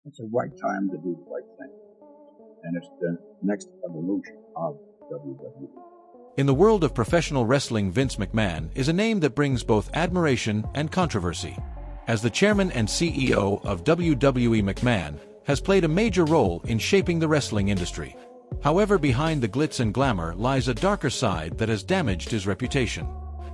It's the right time to do the right thing. And it's the next evolution of WWE. In the world of professional wrestling, Vince McMahon is a name that brings both admiration and controversy. As the chairman and CEO of WWE, McMahon has played a major role in shaping the wrestling industry. However, behind the glitz and glamour lies a darker side that has damaged his reputation.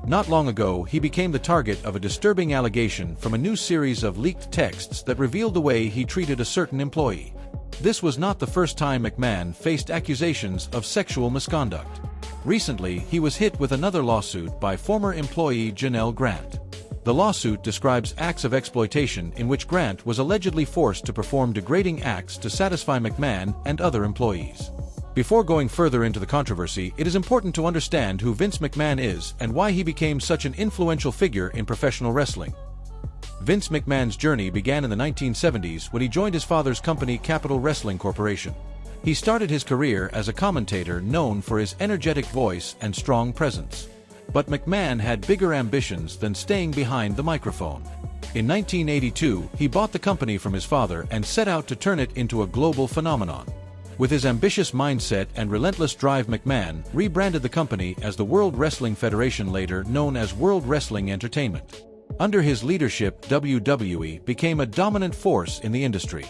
Not long ago, he became the target of a disturbing allegation from a new series of leaked texts that revealed the way he treated a certain employee. This was not the first time McMahon faced accusations of sexual misconduct. Recently, he was hit with another lawsuit by former employee Janelle Grant. The lawsuit describes acts of exploitation in which Grant was allegedly forced to perform degrading acts to satisfy McMahon and other employees. Before going further into the controversy, it is important to understand who Vince McMahon is and why he became such an influential figure in professional wrestling. Vince McMahon's journey began in the 1970s when he joined his father's company, Capital Wrestling Corporation. He started his career as a commentator known for his energetic voice and strong presence. But McMahon had bigger ambitions than staying behind the microphone. In 1982, he bought the company from his father and set out to turn it into a global phenomenon. With his ambitious mindset and relentless drive, McMahon rebranded the company as the World Wrestling Federation, later known as World Wrestling Entertainment. Under his leadership, WWE became a dominant force in the industry.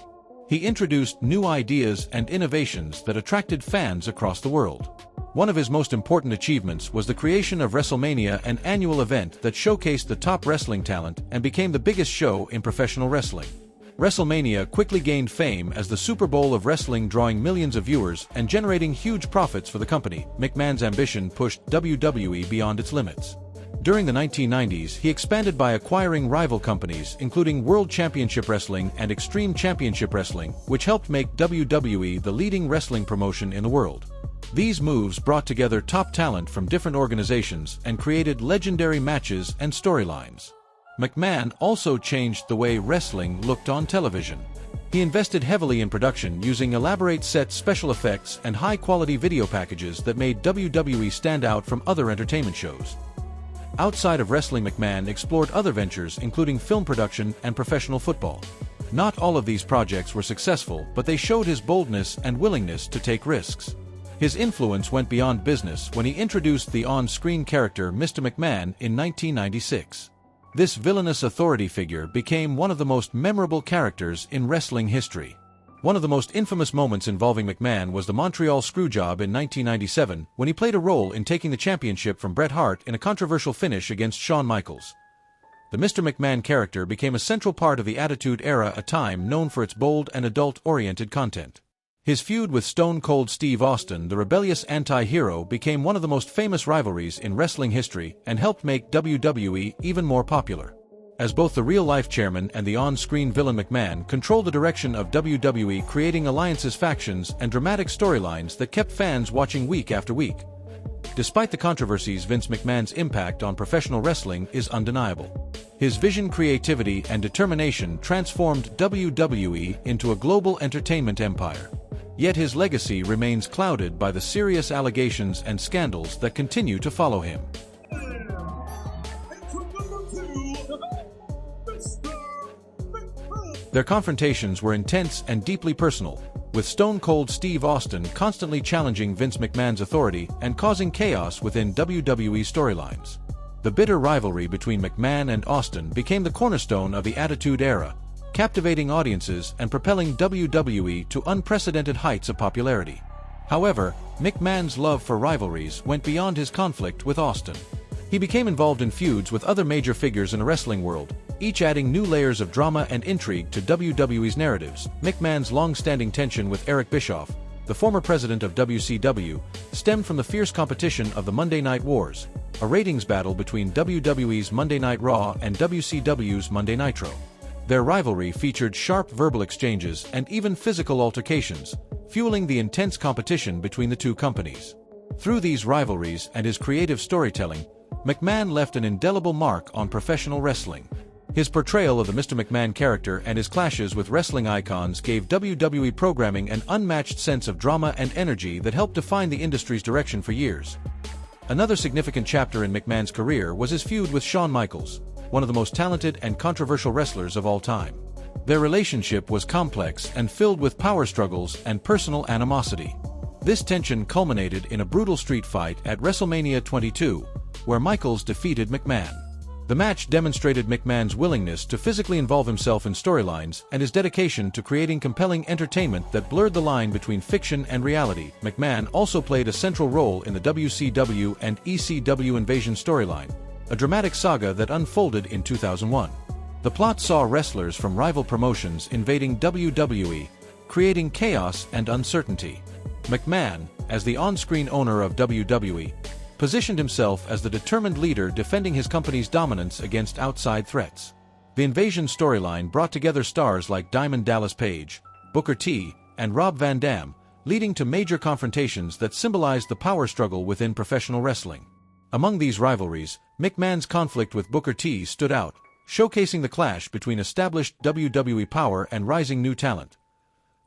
He introduced new ideas and innovations that attracted fans across the world. One of his most important achievements was the creation of WrestleMania, an annual event that showcased the top wrestling talent and became the biggest show in professional wrestling. WrestleMania quickly gained fame as the Super Bowl of wrestling, drawing millions of viewers and generating huge profits for the company. McMahon's ambition pushed WWE beyond its limits. During the 1990s, he expanded by acquiring rival companies, including World Championship Wrestling and Extreme Championship Wrestling, which helped make WWE the leading wrestling promotion in the world. These moves brought together top talent from different organizations and created legendary matches and storylines. McMahon also changed the way wrestling looked on television. He invested heavily in production, using elaborate sets, special effects, and high-quality video packages that made WWE stand out from other entertainment shows. Outside of wrestling, McMahon explored other ventures, including film production and professional football. Not all of these projects were successful, but they showed his boldness and willingness to take risks. His influence went beyond business when he introduced the on-screen character Mr. McMahon in 1996. This villainous authority figure became one of the most memorable characters in wrestling history. One of the most infamous moments involving McMahon was the Montreal Screwjob in 1997, when he played a role in taking the championship from Bret Hart in a controversial finish against Shawn Michaels. The Mr. McMahon character became a central part of the Attitude Era, a time known for its bold and adult-oriented content. His feud with Stone Cold Steve Austin, the rebellious anti-hero, became one of the most famous rivalries in wrestling history and helped make WWE even more popular. As both the real-life chairman and the on-screen villain, McMahon controlled the direction of WWE, creating alliances, factions, and dramatic storylines that kept fans watching week after week. Despite the controversies, Vince McMahon's impact on professional wrestling is undeniable. His vision, creativity, and determination transformed WWE into a global entertainment empire. Yet his legacy remains clouded by the serious allegations and scandals that continue to follow him. Their confrontations were intense and deeply personal, with Stone Cold Steve Austin constantly challenging Vince McMahon's authority and causing chaos within WWE storylines. The bitter rivalry between McMahon and Austin became the cornerstone of the Attitude Era, captivating audiences and propelling WWE to unprecedented heights of popularity. However, McMahon's love for rivalries went beyond his conflict with Austin. He became involved in feuds with other major figures in the wrestling world, each adding new layers of drama and intrigue to WWE's narratives. McMahon's long-standing tension with Eric Bischoff, the former president of WCW, stemmed from the fierce competition of the Monday Night Wars, a ratings battle between WWE's Monday Night Raw and WCW's Monday Nitro. Their rivalry featured sharp verbal exchanges and even physical altercations, fueling the intense competition between the two companies. Through these rivalries and his creative storytelling, McMahon left an indelible mark on professional wrestling. His portrayal of the Mr. McMahon character and his clashes with wrestling icons gave WWE programming an unmatched sense of drama and energy that helped define the industry's direction for years. Another significant chapter in McMahon's career was his feud with Shawn Michaels, one of the most talented and controversial wrestlers of all time. Their relationship was complex and filled with power struggles and personal animosity. This tension culminated in a brutal street fight at WrestleMania 22, where Michaels defeated McMahon. The match demonstrated McMahon's willingness to physically involve himself in storylines and his dedication to creating compelling entertainment that blurred the line between fiction and reality. McMahon also played a central role in the WCW and ECW Invasion storyline, a dramatic saga that unfolded in 2001. The plot saw wrestlers from rival promotions invading WWE, creating chaos and uncertainty. McMahon, as the on-screen owner of WWE, positioned himself as the determined leader defending his company's dominance against outside threats. The Invasion storyline brought together stars like Diamond Dallas Page, Booker T, and Rob Van Dam, leading to major confrontations that symbolized the power struggle within professional wrestling. Among these rivalries, McMahon's conflict with Booker T stood out, showcasing the clash between established WWE power and rising new talent.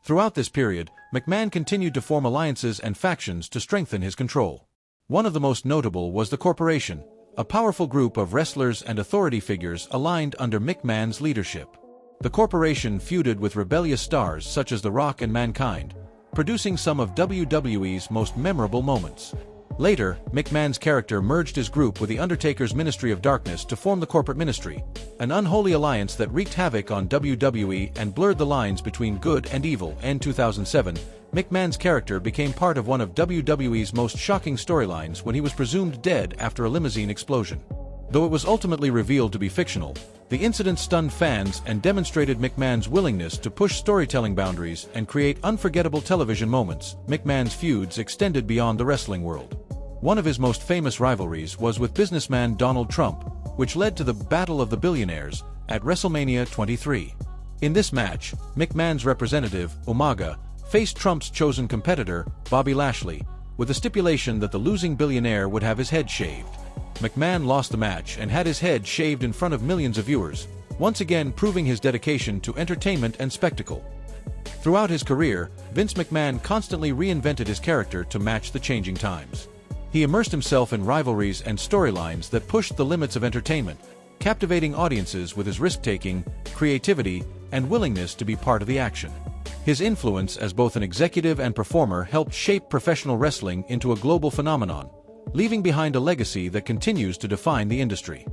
Throughout this period, McMahon continued to form alliances and factions to strengthen his control. One of the most notable was the Corporation, a powerful group of wrestlers and authority figures aligned under McMahon's leadership. The Corporation feuded with rebellious stars such as The Rock and Mankind, producing some of WWE's most memorable moments. Later, McMahon's character merged his group with The Undertaker's Ministry of Darkness to form the Corporate Ministry, an unholy alliance that wreaked havoc on WWE and blurred the lines between good and evil. In 2007, McMahon's character became part of one of WWE's most shocking storylines when he was presumed dead after a limousine explosion. Though it was ultimately revealed to be fictional, the incident stunned fans and demonstrated McMahon's willingness to push storytelling boundaries and create unforgettable television moments. McMahon's feuds extended beyond the wrestling world. One of his most famous rivalries was with businessman Donald Trump, which led to the Battle of the Billionaires at WrestleMania 23. In this match, McMahon's representative, Umaga, faced Trump's chosen competitor, Bobby Lashley, with the stipulation that the losing billionaire would have his head shaved. McMahon lost the match and had his head shaved in front of millions of viewers, once again proving his dedication to entertainment and spectacle. Throughout his career, Vince McMahon constantly reinvented his character to match the changing times. He immersed himself in rivalries and storylines that pushed the limits of entertainment, captivating audiences with his risk-taking, creativity, and willingness to be part of the action. His influence as both an executive and performer helped shape professional wrestling into a global phenomenon, leaving behind a legacy that continues to define the industry.